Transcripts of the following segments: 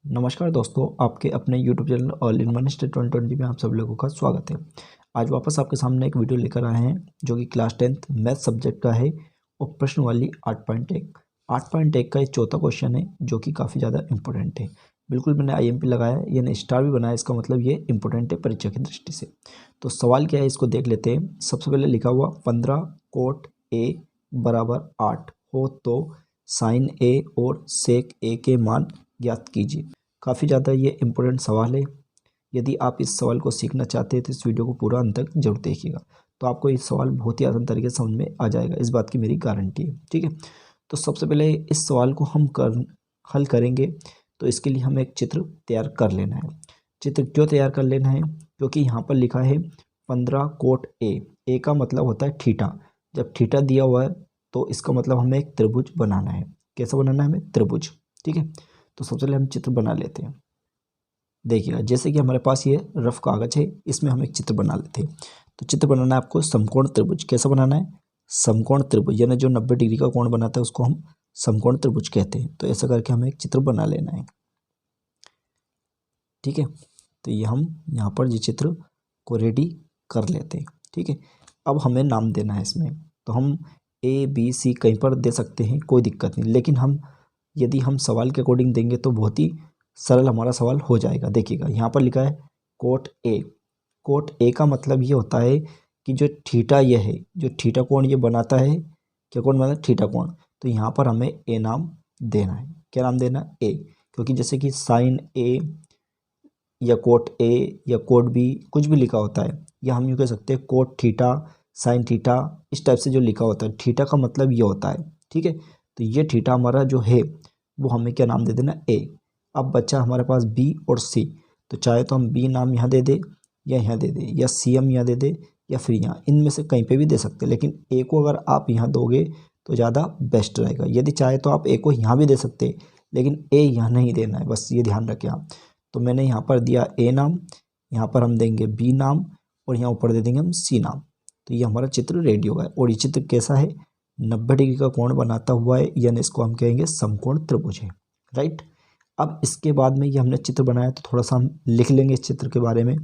नमस्कार दोस्तों, आपके अपने YouTube channel all in one study 2020 में आप सब लोगों का स्वागत है। आज वापस आपके सामने एक वीडियो लेकर आए हैं जो कि क्लास 10th मैथ सब्जेक्ट का है और प्रश्न वाली 8.1 का ये चौथा क्वेश्चन है जो कि काफ़ी ज़्यादा इंपॉर्टेंट है। बिल्कुल मैंने IMP लगाया है, यानी स्टार भी बनाया, इसका मतलब ये इंपॉर्टेंट है परीक्षा की दृष्टि से। तो सवाल क्या है इसको देख लेते हैं। सबसे पहले लिखा हुआ 15 कोट A बराबर 8 हो तो साइन A और सेक A के मान ज्ञात कीजिए। काफ़ी ज़्यादा ये इम्पोर्टेंट सवाल है। यदि आप इस सवाल को सीखना चाहते हैं तो इस वीडियो को पूरा अंत तक जरूर देखिएगा, तो आपको ये सवाल बहुत ही आसान तरीके से समझ में आ जाएगा, इस बात की मेरी गारंटी है। ठीक है, तो सबसे पहले इस सवाल को हम हल करेंगे तो इसके लिए हमें एक चित्र तैयार कर लेना है। चित्र क्यों तैयार कर लेना है? क्योंकि यहाँ पर लिखा है 15 कोट ए का मतलब होता है थीटा। जब थीटा दिया हुआ है तो इसका मतलब हमें एक त्रिभुज बनाना है। कैसा बनाना है? हमें त्रिभुज। ठीक है, तो सबसे पहले हम चित्र बना लेते हैं। देखिएगा, जैसे कि हमारे पास ये रफ कागज है, इसमें हम एक चित्र बना लेते हैं। तो चित्र बनाना है आपको समकोण त्रिभुज। कैसा बनाना है? समकोण त्रिभुज, यानी जो 90 डिग्री का कोण बनाता है उसको हम समकोण त्रिभुज कहते हैं। तो ऐसा करके हमें एक चित्र बना लेना है। ठीक है, तो ये हम यहाँ पर ये चित्र को रेडी कर लेते हैं। ठीक है, अब हमें नाम देना है इसमें। तो हम ABC कहीं पर दे सकते हैं, कोई दिक्कत नहीं, लेकिन हम यदि हम सवाल के अकॉर्डिंग देंगे तो बहुत ही सरल हमारा सवाल हो जाएगा। देखिएगा, यहाँ पर लिखा है कोट ए। कोट ए का मतलब ये होता है कि जो थीटा ये है, जो थीटा कोण ये बनाता है, क्या कोण बनाता है? थीटा कोण। तो यहाँ पर हमें ए नाम देना है। क्या नाम देना है? ए। क्योंकि जैसे कि साइन ए या कोट ए या कोट बी कुछ भी लिखा होता है, या हम यूँ कह सकते हैं कोट थीटा, साइन थीटा, इस टाइप से जो लिखा होता है, थीटा का मतलब ये होता है। ठीक है, तो ये थीटा हमारा जो है वो हमें क्या नाम दे देना? ए। अब बच्चा हमारे पास बी और सी, तो चाहे तो हम बी नाम यहाँ दे दे या यहाँ दे दे, या सी हम यहाँ दे दे, या फिर यहाँ, इनमें से कहीं पे भी दे सकते हैं। लेकिन ए को अगर आप यहाँ दोगे तो ज़्यादा बेस्ट रहेगा। यदि चाहे तो आप ए को यहाँ भी दे सकते हैं, लेकिन ए यहाँ नहीं देना है, बस ये ध्यान रखें आप। तो मैंने यहाँ पर दिया ए नाम, यहाँ पर हम देंगे बी नाम, और यहाँ ऊपर दे देंगे हम सी नाम। तो ये हमारा चित्र रेडी होगा। और ये चित्र कैसा है? 90 डिग्री का कोण बनाता हुआ है, यानी इसको हम कहेंगे समकोण त्रिभुज है। राइट। अब इसके बाद में ये हमने चित्र बनाया तो थोड़ा सा हम लिख लेंगे इस चित्र के बारे में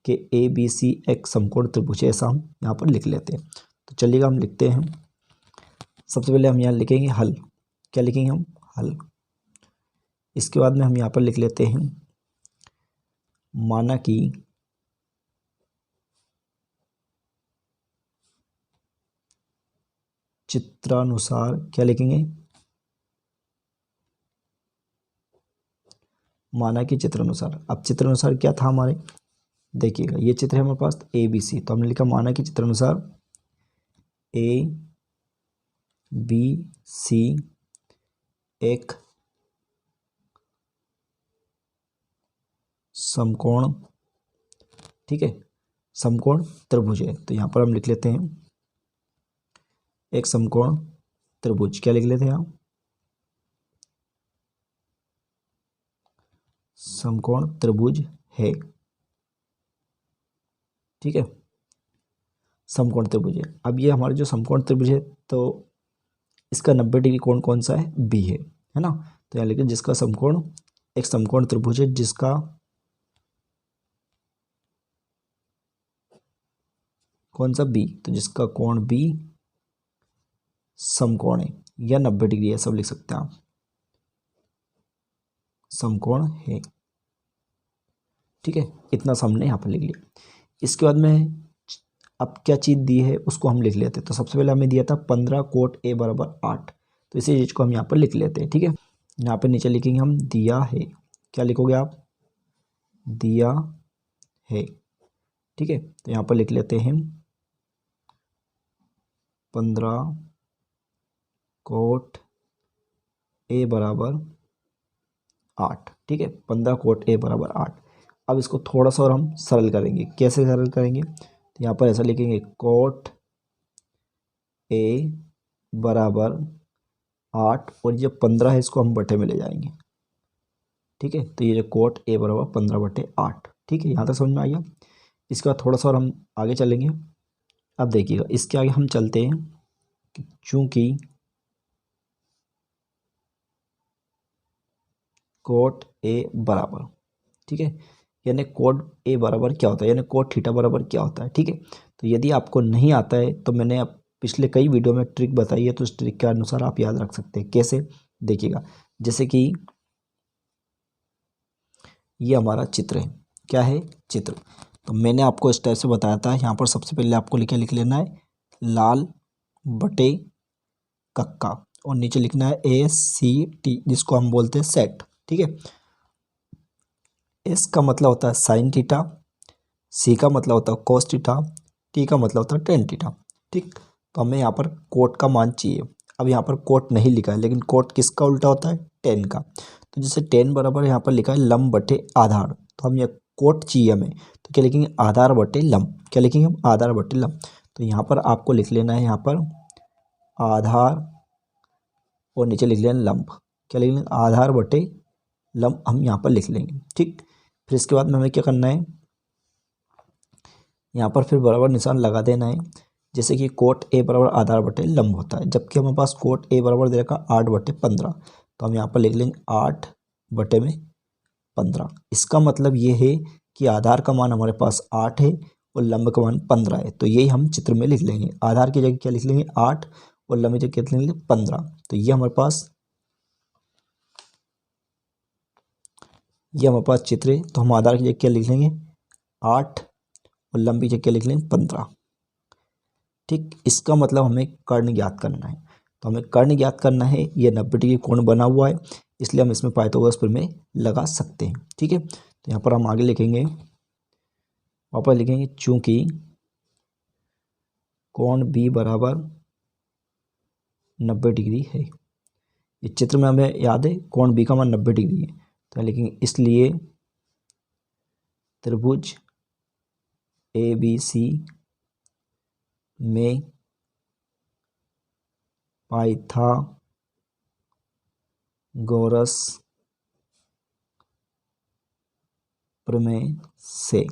कि ABC एक समकोण त्रिभुज है, ऐसा हम यहाँ पर लिख लेते हैं। तो चलिएगा, हम लिखते हैं। सबसे पहले हम यहाँ लिखेंगे हल। क्या लिखेंगे हम? हल। इसके बाद में हम यहाँ पर लिख लेते हैं माना कि चित्रानुसार। क्या लिखेंगे? माना कि चित्रानुसार। अब चित्रानुसार क्या था हमारे? देखिएगा, ये चित्र है हमारे पास ABC, तो हमने लिखा माना कि चित्रानुसार ABC एक समकोण, ठीक है, समकोण त्रिभुज है। तो यहाँ पर हम लिख लेते हैं एक समकोण त्रिभुज। क्या लिख लेते हैं हम? समकोण त्रिभुज है। ठीक है, समकोण त्रिभुज है। अब ये हमारा जो समकोण त्रिभुज है, तो इसका 90 डिग्री कोण कौन सा है? बी है ना। तो यहाँ लिखिए जिसका समकोण, एक समकोण त्रिभुज है जिसका कौन सा? बी। तो जिसका कोण बी समकोण है या 90 डिग्री है, सब लिख सकते हैं आप, समकोण है। ठीक है, इतना सा हमने यहाँ पर लिख लिया। इसके बाद में अब क्या चीज़ दी है उसको हम लिख लेते हैं। तो सबसे पहले हमें दिया था 15 कोट ए बराबर 8। तो इसी चीज़ को हम यहाँ पर लिख लेते हैं। ठीक है, यहाँ पर नीचे लिखेंगे हम दिया है। क्या लिखोगे आप? दिया है। ठीक है, तो यहाँ पर लिख लेते हैं 15 कोट ए बराबर 8। ठीक है, 15 कोट ए बराबर 8। अब इसको थोड़ा सा और हम सरल करेंगे। कैसे सरल करेंगे? तो यहाँ पर ऐसा लिखेंगे कोट ए बराबर 8, और ये 15 है, इसको हम बटे में ले जाएंगे। ठीक है, तो ये जो कोट ए बराबर 15/8। ठीक है, यहाँ तक समझ में आ गया। इसके बाद थोड़ा सा और हम आगे चलेंगे। अब देखिएगा, इसके आगे हम चलते हैं कि चूंकि कोट ए बराबर, ठीक है, यानी कोट ए बराबर क्या होता है, यानी कोट थीटा बराबर क्या होता है, ठीक है। तो यदि आपको नहीं आता है तो मैंने अब पिछले कई वीडियो में ट्रिक बताई है, तो उस ट्रिक के अनुसार आप याद रख सकते हैं। कैसे, देखिएगा, जैसे कि ये हमारा चित्र है, क्या है, चित्र। तो मैंने आपको इस टाइप से बताया था, यहाँ पर सबसे पहले आपको लिख लेना है लाल बटे कक्का, और नीचे लिखना है ACT, जिसको हम बोलते हैं सेट, ठीक है। एस का मतलब होता है साइन थीटा, सी का मतलब होता है कोस थीटा, टी का मतलब होता है टेन थीटा, ठीक। तो हमें यहाँ पर कोट का मान चाहिए। अब यहाँ पर कोट नहीं लिखा है, लेकिन कोट किसका उल्टा होता है, टेन का। तो जैसे टेन बराबर यहाँ पर लिखा है लंब बटे आधार, तो हम ये कोट चाहिए हमें, तो क्या लिखेंगे, आधार बटे लंब, क्या लिखेंगे हम, आधार बटे लंब। तो यहाँ पर आपको लिख लेना है, यहाँ पर आधार और नीचे लिख लेना लंब, क्या लिख लेंगे, आधार बटे लंब हम यहाँ पर लिख लेंगे, ठीक। फिर इसके बाद में हमें क्या करना है, यहाँ पर फिर बराबर निशान लगा देना है। जैसे कि कोट ए बराबर आधार बटे लंब होता है, जबकि हमारे पास कोट ए बराबर दे रखा 8/15, तो हम यहाँ पर लिख लेंगे 8/15। इसका मतलब ये है कि आधार का मान हमारे पास 8 है और लंब का मान 15 है, तो यही हम चित्र में लिख लेंगे। आधार की जगह क्या लिख लेंगे, 8, और लंब की जगह क्या लिख लेंगे, 15। तो ये हमारे पास चित्र है। तो हम आधार की जगह क्या लिख लेंगे, 8, और लंबी जगह क्या लिख लेंगे, 15, ठीक। इसका मतलब हमें कर्ण ज्ञात करना है। तो हमें कर्ण ज्ञात करना है, ये 90 डिग्री कोण बना हुआ है, इसलिए हम इसमें पाइथागोरस प्रमेय लगा सकते हैं, ठीक है। तो यहाँ पर हम आगे लिखेंगे, वापस लिखेंगे, चूंकि कोण बी बराबर 90 डिग्री है, इस चित्र में हमें याद है कोण बी का मान 90 डिग्री है, तो लिखेंगे इसलिए त्रिभुज ABC में पाइथागोरस प्रमेय से,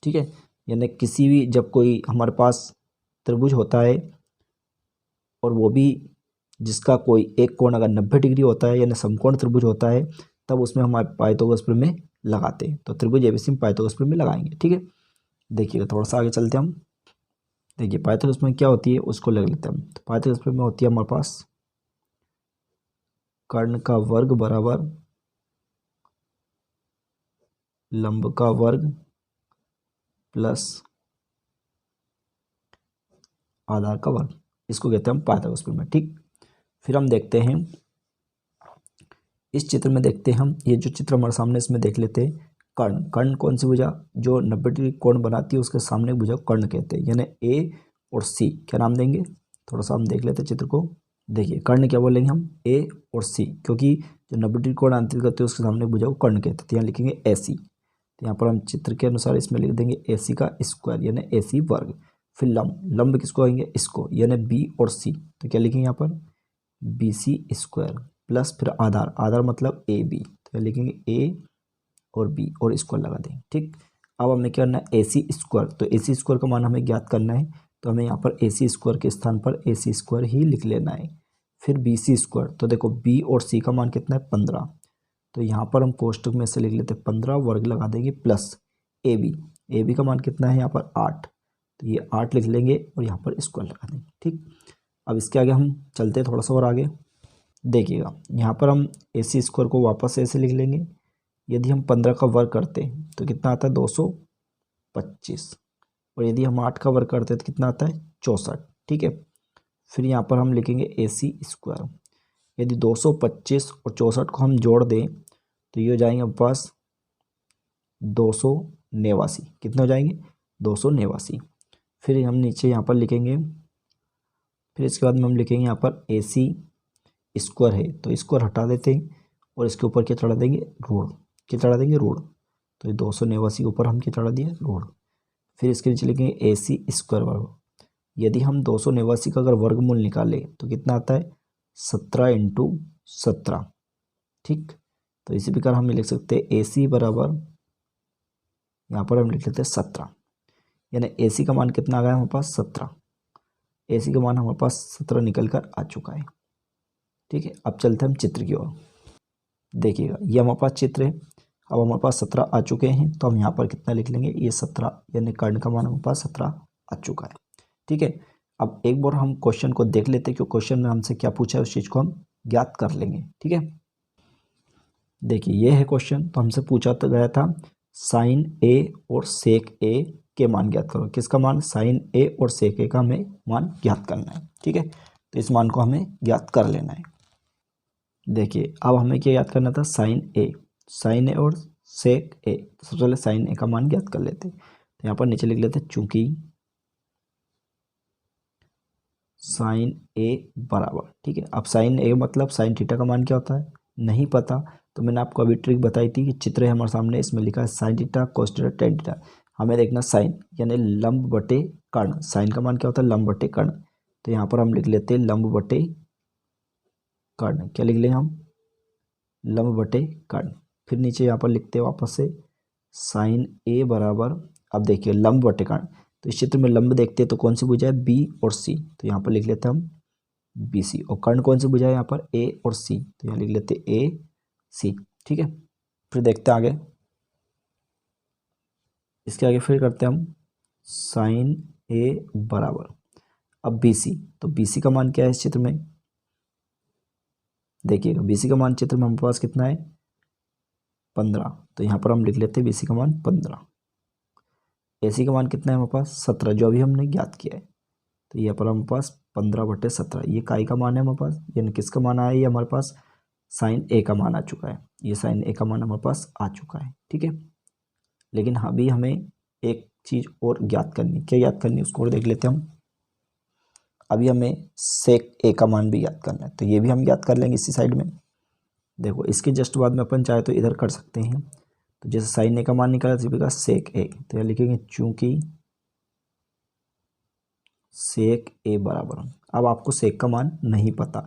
ठीक है। यानी किसी भी, जब कोई हमारे पास त्रिभुज होता है और वो भी जिसका कोई एक कोण अगर 90 डिग्री होता है, यानी समकोण त्रिभुज होता है, तब उसमें हमारे पाइथागोरस प्रमेय लगाते हैं। तो त्रिभुज ABC में पाइथागोरस प्रमेय लगाएंगे, ठीक है। देखिएगा, थोड़ा सा आगे चलते हैं हम। देखिए पाइथागोरस प्रमेय क्या होती है, उसको ले लेते हैं हम। तो पाइथागोरस प्रमेय होती है हमारे पास कर्ण का वर्ग बराबर लंब का वर्ग प्लस आधार का वर्ग, इसको कहते हैं हम पाइथागोरस प्रमेय, ठीक। फिर हम देखते हैं इस चित्र में, देखते हैं हम, ये जो चित्र हमारे सामने, इसमें देख लेते हैं कर्ण। कर्ण कौन सी भुजा, जो 90 डिग्री कोण बनाती है, उसके सामने भुजा कर्ण कहते हैं, यानी ए और सी, क्या नाम देंगे, थोड़ा सा हम देख लेते हैं चित्र को। देखिए कर्ण क्या बोलेंगे हम, ए और सी, क्योंकि जो 90 डिग्री कोण अंतरित करते हैं उसके सामने भुजा को कर्ण कहते हैं, तो यहाँ लिखेंगे AC। तो यहाँ पर हम चित्र के अनुसार इसमें लिख देंगे AC का स्क्वायर, यानी AC वर्ग। फिर लंब, लंब किसको कहेंगे, इसको, यानी B और C, तो क्या लिखेंगे यहाँ पर, BC स्क्वायर प्लस फिर आधार, आधार मतलब AB, तो लिखेंगे A और B और स्क्वायर लगा देंगे, ठीक। अब हमें क्या करना है, AC स्क्वायर, तो AC स्क्वायर का मान हमें ज्ञात करना है, तो हमें यहाँ पर AC स्क्वायर के स्थान पर AC स्क्वायर ही लिख लेना है। फिर BC स्क्वायर, तो देखो B और C का मान कितना है, 15, तो यहाँ पर हम कोष्टक में से लिख लेते हैं 15, वर्ग लगा देंगे प्लस AB का मान कितना है यहाँ पर 8, तो ये 8 लिख लेंगे और यहाँ पर स्क्वायर लगा देंगे, ठीक। अब इसके आगे हम चलते हैं थोड़ा सा और आगे। देखिएगा यहाँ पर हम AC स्क्वायर को वापस ऐसे लिख लेंगे, यदि हम 15 का वर्ग करते हैं तो कितना आता है, 225, और यदि हम 8 का वर्ग करते हैं तो कितना आता है, 64, ठीक है। फिर यहाँ पर हम लिखेंगे AC स्क्वायर, यदि 225 और 64 को हम जोड़ दें तो ये हो जाएंगे हमारे पास 289, कितने हो जाएंगे, 289। फिर हम नीचे यहाँ पर लिखेंगे, फिर इसके बाद में हम लिखेंगे यहाँ पर AC स्क्वायर है, तो स्क्वायर हटा देते हैं और इसके ऊपर क्या चढ़ा देंगे, ऋण, क्या चढ़ा देंगे, ऋण। तो ये 289 के ऊपर हम क्या चढ़ा दिए, ऋण। फिर इसके नीचे लिखेंगे AC स्क्वायर वर्ग, यदि हम 289 का अगर वर्गमूल निकालें तो कितना आता है, 17 × 17, ठीक। तो इसी प्रकार हम लिख सकते हैं AC बराबर, यहाँ पर हम लिख लेते हैं 17, यानी AC का मान कितना आ गया हमारे पास, 17। AC का मान हमारे पास 17 निकल कर आ चुका है, ठीक है। अब चलते हैं हम चित्र की ओर। देखिएगा ये हमारे पास चित्र है। अब हमारे पास 17 आ चुके हैं, तो हम यहाँ पर कितना लिख लेंगे, ये 17 यानी कर्ण का मान हमारे पास 17 आ चुका है। ठीक है, अब एक बार हम क्वेश्चन को देख लेते हैं कि क्वेश्चन में हमसे क्या पूछा है, उस चीज़ को हम ज्ञात कर लेंगे। ठीक है, देखिए ये है क्वेश्चन। तो हमसे पूछा तो गया था साइन ए और सेक ए के मान ज्ञात करो। किसका मान, साइन ए और सेक ए का हमें मान ज्ञात करना है। ठीक है, तो इस मान को हमें ज्ञात कर लेना है। देखिए अब हमें क्या याद करना था, साइन ए और सेक ए। तो सबसे पहले साइन ए का मान ज्ञात कर लेते हैं। तो यहाँ पर नीचे लिख लेते हैं चूंकि साइन ए बराबर, ठीक है। अब साइन ए मतलब साइन थीटा का मान क्या होता है नहीं पता, तो मैंने आपको अभी ट्रिक बताई थी कि चित्र है हमारे सामने, इसमें लिखा है sine theta cos theta tan theta. हमें देखना साइन यानी लंब बटे कर्ण, साइन का मान क्या होता है लंब बटे कर्ण। तो यहाँ पर हम लिख लेते हैं लंब बटे कर्ण। क्या लिख लें हम, लंब बटे कर्ण। फिर नीचे यहाँ पर लिखते हैं वापस से साइन ए बराबर, अब देखिए लंब बटे कर्ण, तो इस चित्र में लंब देखते हैं तो कौन सी भुजा है, बी और सी। तो यहाँ पर लिख लेते हैं हम बी सी। और कर्ण कौन सी भुजा है यहाँ पर, ए और सी। तो यहाँ लिख लेते हैं ए सी। ठीक है, फिर देखते हैं आगे, इसके आगे फिर करते हैं हम साइन ए बराबर, अब बी सी। तो बी सी का मान क्या है इस चित्र में, देखिएगा बी सी का मान चित्र में हमारे पास कितना है 15। तो यहाँ पर हम लिख लेते हैं बी सी का मान 15। ए सी का मान कितना है हमारे पास 17, जो अभी हमने ज्ञात किया है। तो यहाँ पर हमारे पास 15/17, ये काई का मान है हमारे पास, यानी किसका मान आया, ये हमारे पास साइन ए का मान आ चुका है। ये साइन ए का मान हमारे पास आ चुका है। ठीक है, लेकिन अभी हमें एक चीज़ और ज्ञात करनी, क्या ज्ञात करनी उसको और देख लेते हैं हम। अभी हमें सेक ए का मान भी ज्ञात करना है, तो ये भी हम ज्ञात कर लेंगे इसी साइड में। देखो इसके जस्ट बाद में अपन चाहे तो इधर कर सकते हैं। तो जैसे साइन ए का मान निकाला तो सेक ए, तो यहाँ लिखेंगे चूंकि सेक ए बराबर, अब आपको सेक का मान नहीं पता,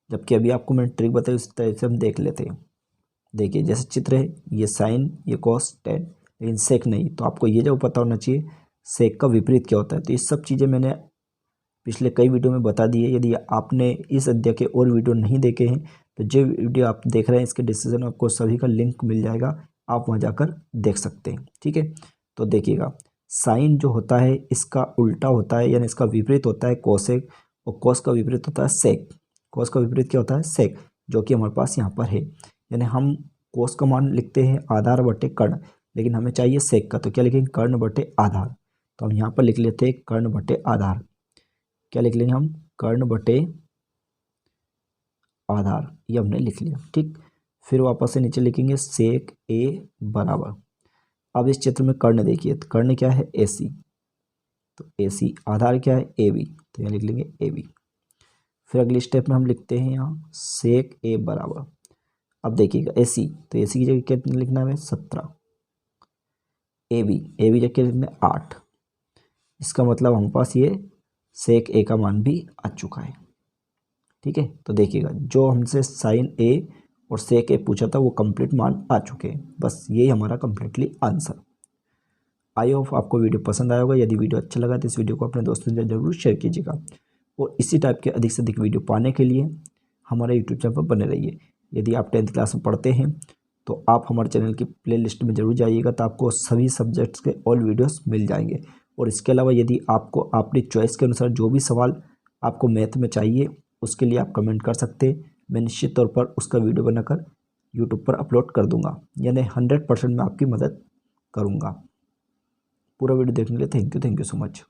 जबकि अभी आपको मैंने ट्रिक बताई उस तरह से हम देख लेते हैं। देखिए जैसे चित्र है ये साइन ये कॉस टेन, लेकिन सेक नहीं, तो आपको ये जो पता होना चाहिए सेक का विपरीत क्या होता है। तो ये सब चीज़ें मैंने पिछले कई वीडियो में बता दी है। यदि आपने इस अध्याय के और वीडियो नहीं देखे हैं तो जो वीडियो आप देख रहे हैं इसके डिस्क्रिप्शन में आपको सभी का लिंक मिल जाएगा, आप वहाँ जाकर देख सकते हैं। ठीक है, तो देखिएगा साइन जो होता है इसका उल्टा होता है, यानी इसका विपरीत होता है कोसेक, और कोस का विपरीत होता है सेक। कोस का विपरीत क्या होता है सेक, जो कि हमारे पास यहाँ पर है। यानी हम कोस का मान लिखते हैं आधार बटे कर्ण, लेकिन हमें चाहिए सेक का, तो क्या लिखेंगे कर्ण बटे आधार। तो हम यहाँ पर लिख लेते हैं कर्ण बटे आधार। क्या लिख लेंगे हम, कर्ण बटे आधार, ये हमने लिख लिया। ठीक, फिर वापस से नीचे लिखेंगे सेक ए बराबर, अब इस चित्र में कर्ण देखिए, तो कर्ण क्या है ए सी, तो ए सी, आधार क्या है ए बी, तो यहाँ लिख लेंगे ए बी। फिर अगले स्टेप में हम लिखते हैं यहाँ सेक ए बराबर, अब देखिएगा ए सी, तो ए सी की जगह कितना लिखना है 17, ए बी जगह लिखना है 8। इसका मतलब हमारे पास ये सेक ए का मान भी आ चुका है। ठीक है, तो देखिएगा जो हमसे साइन ए और सेक ए पूछा था वो कंप्लीट मान आ चुके हैं। बस यही हमारा कंप्लीटली आंसर। आई होप आपको वीडियो पसंद आया होगा। यदि वीडियो अच्छा लगा तो इस वीडियो को अपने दोस्तों से जरूर शेयर कीजिएगा, और इसी टाइप के अधिक से अधिक वीडियो पाने के लिए हमारे यूट्यूब चैनल पर बने रहिए। यदि आप 10th क्लास में पढ़ते हैं तो आप हमारे चैनल की प्लेलिस्ट में जरूर जाइएगा, तो आपको सभी सब्जेक्ट्स के ऑल वीडियोस मिल जाएंगे। और इसके अलावा यदि आपको अपनी चॉइस के अनुसार जो भी सवाल आपको मैथ में चाहिए उसके लिए आप कमेंट कर सकते हैं। मैं निश्चित तौर पर उसका वीडियो बनाकर यूट्यूब पर अपलोड कर दूंगा, यानी 100% मैं आपकी मदद करूंगा। पूरा वीडियो देखने के लिए थैंक यू सो मच।